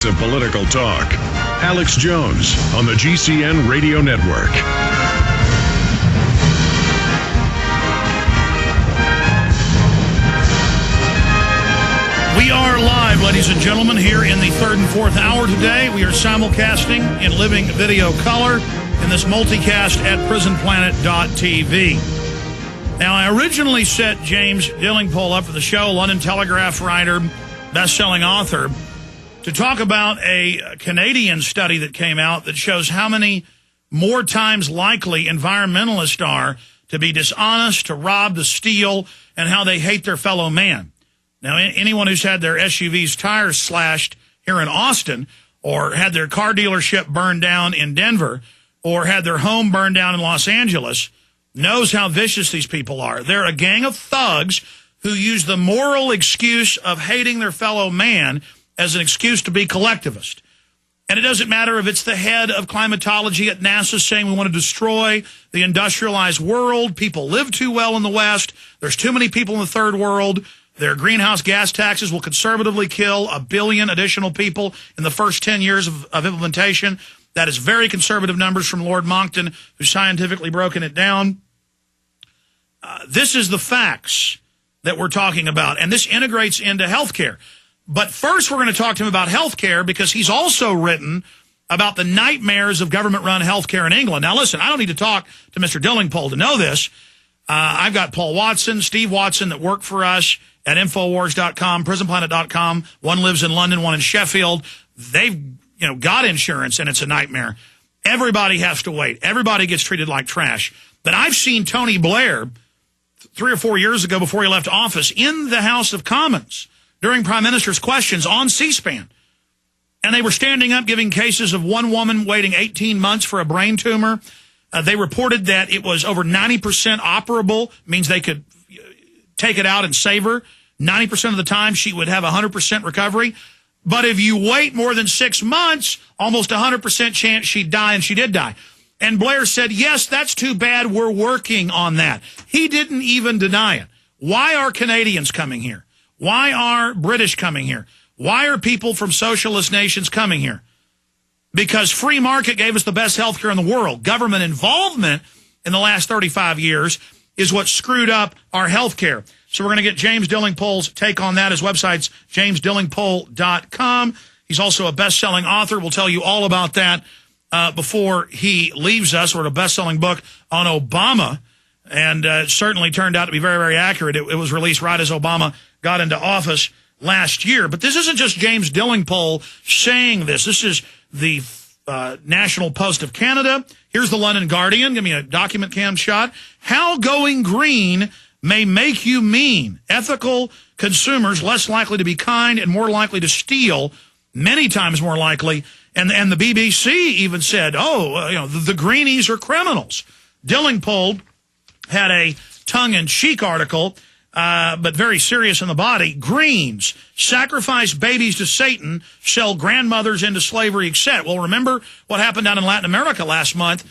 Of political talk. Alex Jones on the GCN Radio Network. We are live, ladies and gentlemen, here in the third and fourth hour today. We are simulcasting in living video color in this multicast at prisonplanet.tv. Now, I originally set James Delingpole up for the show, London Telegraph writer, best-selling author, to talk about a Canadian study that came out that shows how many more times likely environmentalists are to be dishonest, to rob, to steal, and how they hate their fellow man. Now, anyone who's had their SUV's tires slashed here in Austin, or had their car dealership burned down in Denver, or had their home burned down in Los Angeles, knows how vicious these people are. They're a gang of thugs who use the moral excuse of hating their fellow man as an excuse to be collectivist. And it doesn't matter if it's the head of climatology at NASA saying we want to destroy the industrialized world, people live too well in the West, there's too many people in the third world, their greenhouse gas taxes will conservatively kill 1 billion additional people in the first 10 years of implementation. That is very conservative numbers from Lord Monckton, who's scientifically broken it down. This is the facts that we're talking about, and this integrates into healthcare. But first, we're going to talk to him about healthcare because he's also written about the nightmares of government-run healthcare in England. Now, listen, I don't need to talk to Mr. Delingpole to know this. I've got Paul Watson, Steve Watson that work for us at Infowars.com, PrisonPlanet.com. One lives in London, one in Sheffield. They've got insurance, and it's a nightmare. Everybody has to wait. Everybody gets treated like trash. But I've seen Tony Blair 3 or 4 years ago before he left office in the House of Commons during Prime Minister's questions on C-SPAN. And they were standing up giving cases of one woman waiting 18 months for a brain tumor. They reported that it was over 90% operable, means they could take it out and save her. 90% of the time she would have 100% recovery. But if you wait more than 6 months, almost 100% chance she'd die, and she did die. And Blair said, yes, that's too bad, we're working on that. He didn't even deny it. Why are Canadians coming here? Why are British coming here? Why are people from socialist nations coming here? Because free market gave us the best health care in the world. Government involvement in the last 35 years is what screwed up our health care. So we're going to get James Delingpole's take on that. His website's jamesdelingpole.com. He's also a best-selling author. We'll tell you all about that before he leaves us. Wrote a best-selling book on Obama, and it certainly turned out to be very, very accurate. It was released right as Obama got into office last year. But this isn't just James Delingpole saying this. This is the National Post of Canada. Here's the London Guardian. Give me a document cam shot. How going green may make you mean. Ethical consumers less likely to be kind and more likely to steal, many times more likely. And the BBC even said, the greenies are criminals. Delingpole had a tongue-in-cheek article, but very serious in the body. Greens sacrifice babies to Satan, sell grandmothers into slavery, etc. Well, remember what happened down in Latin America last month?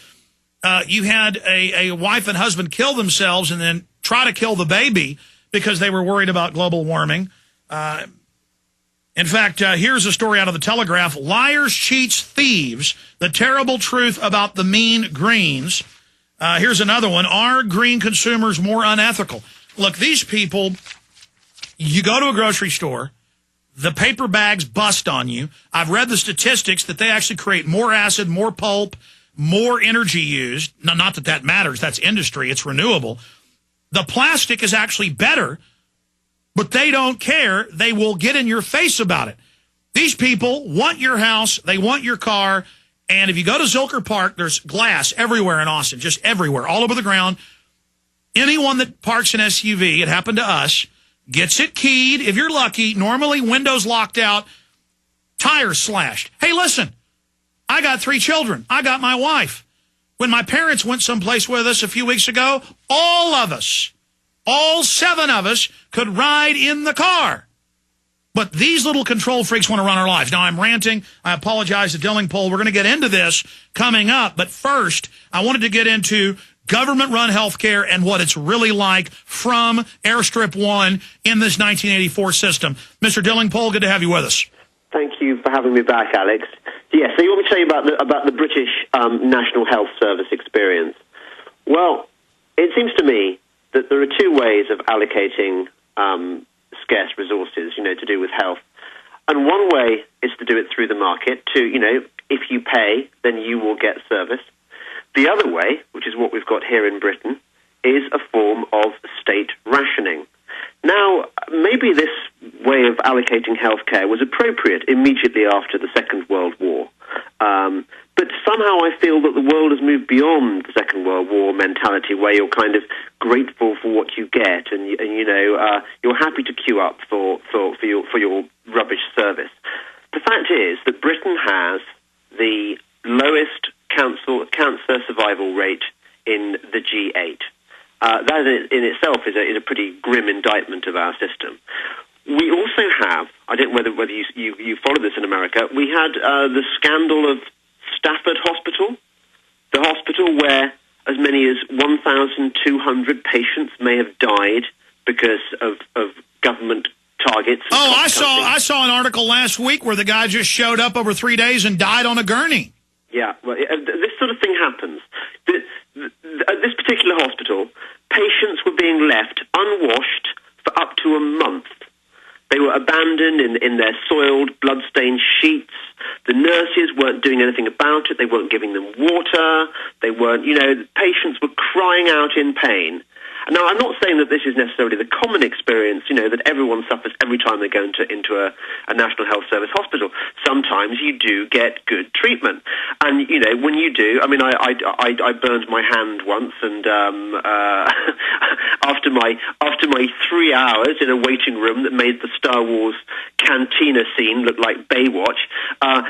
You had a wife and husband kill themselves and then try to kill the baby because they were worried about global warming. In fact, here's a story out of the Telegraph. Liars, cheats, thieves. The terrible truth about the mean Greens. Here's another one. Are green consumers more unethical? Look, these people, you go to a grocery store, the paper bags bust on you. I've read the statistics that they actually create more acid, more pulp, more energy used. Not that that matters. That's industry. It's renewable. The plastic is actually better, but they don't care. They will get in your face about it. These people want your house. They want your car. And if you go to Zilker Park, there's glass everywhere in Austin, just everywhere, all over the ground. Anyone that parks an SUV, it happened to us, gets it keyed. If you're lucky, normally windows locked out, tires slashed. Hey, listen, I got 3 children. I got my wife. When my parents went someplace with us a few weeks ago, all of us, all 7 of us could ride in the car. But these little control freaks want to run our lives. Now, I'm ranting. I apologize to Delingpole. We're going to get into this coming up. But first, I wanted to get into government-run health care and what it's really like from Airstrip 1 in this 1984 system. Mr. Delingpole, good to have you with us. Thank you for having me back, Alex. Yeah, so you want me to tell you about the British National Health Service experience? Well, it seems to me that there are two ways of allocating scarce resources, to do with health. And one way is to do it through the market, if you pay, then you will get service. The other way, which is what we've got here in Britain, is a form of state rationing. Now, maybe this way of allocating healthcare was appropriate immediately after the Second World War. But somehow I feel that the world has moved beyond the Second World War mentality, where you're kind of grateful for what you get, and you're happy to queue up for your rubbish service. The fact is that Britain has the lowest cancer survival rate in the G8. That in itself is a pretty grim indictment of our system. We also have, I don't know whether you follow this in America, we had the scandal of Stafford Hospital, the hospital where as many as 1,200 patients may have died because of government targets. Oh, I saw an article last week where the guy just showed up over 3 days and died on a gurney. Yeah, well, this sort of thing happens. At this particular hospital, patients were being left unwashed for up to a month. They were abandoned in their soiled, blood-stained sheets. The nurses weren't doing anything about it. They weren't giving them water. They weren't, patients were crying out in pain. Now, I'm not saying that this is necessarily the common experience, that everyone suffers every time they go into a National Health Service hospital. Sometimes you do get good treatment. And, when you do, I mean, I burned my hand once, and after my 3 hours in a waiting room that made the Star Wars cantina scene look like Baywatch,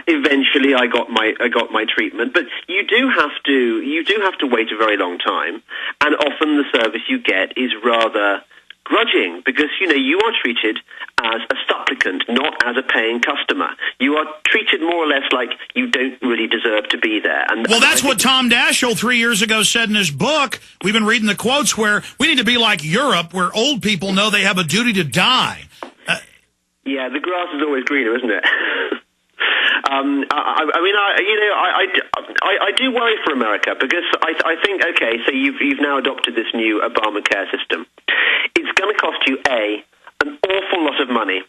eventually I got my treatment. But you do have to wait a very long time, and often the service you get is rather grudging, because you are treated as a supplicant, not as a paying customer. You are treated more or less like you don't really deserve to be there. And well, that's what Tom Daschle 3 years ago said in his book. We've been reading the quotes where we need to be like Europe, where old people know they have a duty to die. Yeah, the grass is always greener, isn't it? I do worry for America, because I think, okay, so you've now adopted this new Obamacare system. It's going to cost you, A, an awful lot of money,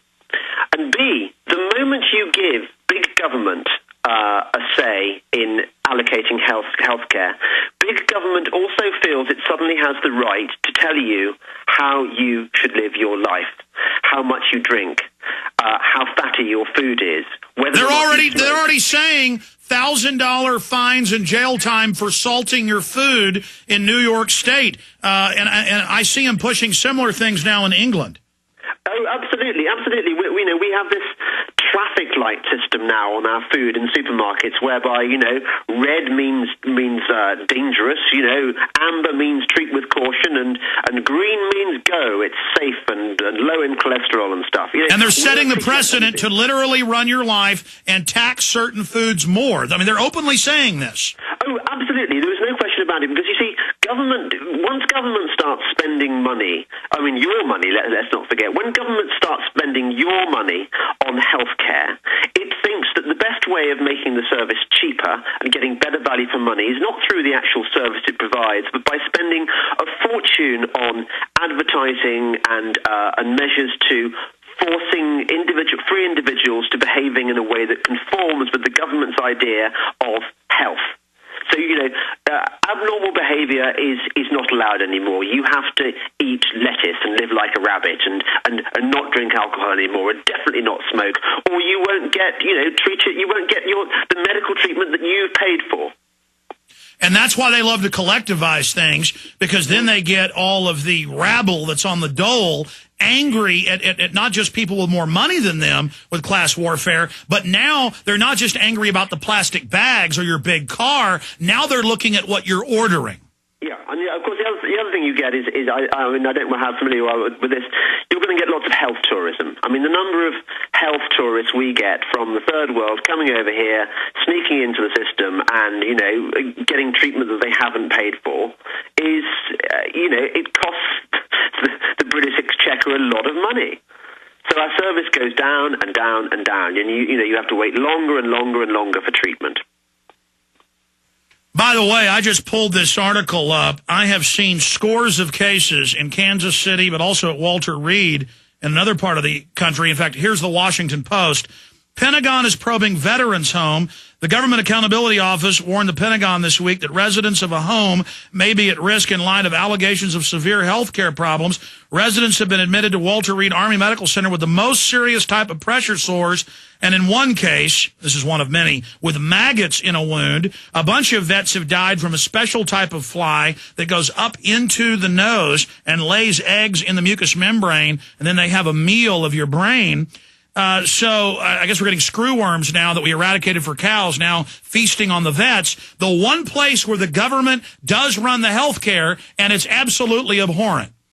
and B, the moment you give big government a say in allocating healthcare, big government also feels it suddenly has the right to tell you how you should live your life, how much you drink, how fatty your food is. They're already saying $1,000 fines and jail time for salting your food in New York State, and I see them pushing similar things now in England. Oh, absolutely, absolutely. We have this traffic light system now on our food in supermarkets, whereby red means dangerous, amber means treat with caution, and green means go. It's safe and low in cholesterol and stuff. And they're setting the precedent to literally run your life and tax certain foods more. I mean, they're openly saying this. Oh, absolutely. There is no question about it, because you see, once government starts spending money, your money, let's not forget, when government starts spending your money on healthcare, it thinks that the best way of making the service cheaper and getting better value for money is not through the actual service it provides, but by spending a fortune on advertising and measures to forcing free individuals to behaving in a way that conforms with the government's idea of health. So, abnormal behavior is not allowed anymore. You have to eat lettuce and live like a rabbit and not drink alcohol anymore, and definitely not smoke, or you won't get, you won't get the medical treatment that you've paid for. And that's why they love to collectivize things, because then they get all of the rabble that's on the dole angry at not just people with more money than them with class warfare, but now they're not just angry about the plastic bags or your big car. Now they're looking at what you're ordering. Yeah, and of course the other thing you get is I don't know how familiar you are with this. You're going to get lots of health tourism. I mean, the number of health tourists we get from the third world coming over here, sneaking into the system, and getting treatment that they haven't paid for is it costs the British Exchequer a lot of money. So our service goes down and down and down, and you have to wait longer and longer and longer for treatment. By the way, I just pulled this article up. I have seen scores of cases in Kansas City, but also at Walter Reed in another part of the country. In fact, here's the Washington Post. Pentagon is probing veterans' home. The Government Accountability Office warned the Pentagon this week that residents of a home may be at risk in light of allegations of severe health care problems. Residents have been admitted to Walter Reed Army Medical Center with the most serious type of pressure sores, and in one case, this is one of many, with maggots in a wound. A bunch of vets have died from a special type of fly that goes up into the nose and lays eggs in the mucous membrane, and then they have a meal of your brain. So I guess we're getting screwworms now that we eradicated for cows, now feasting on the vets. The one place where the government does run the health care, and it's absolutely abhorrent.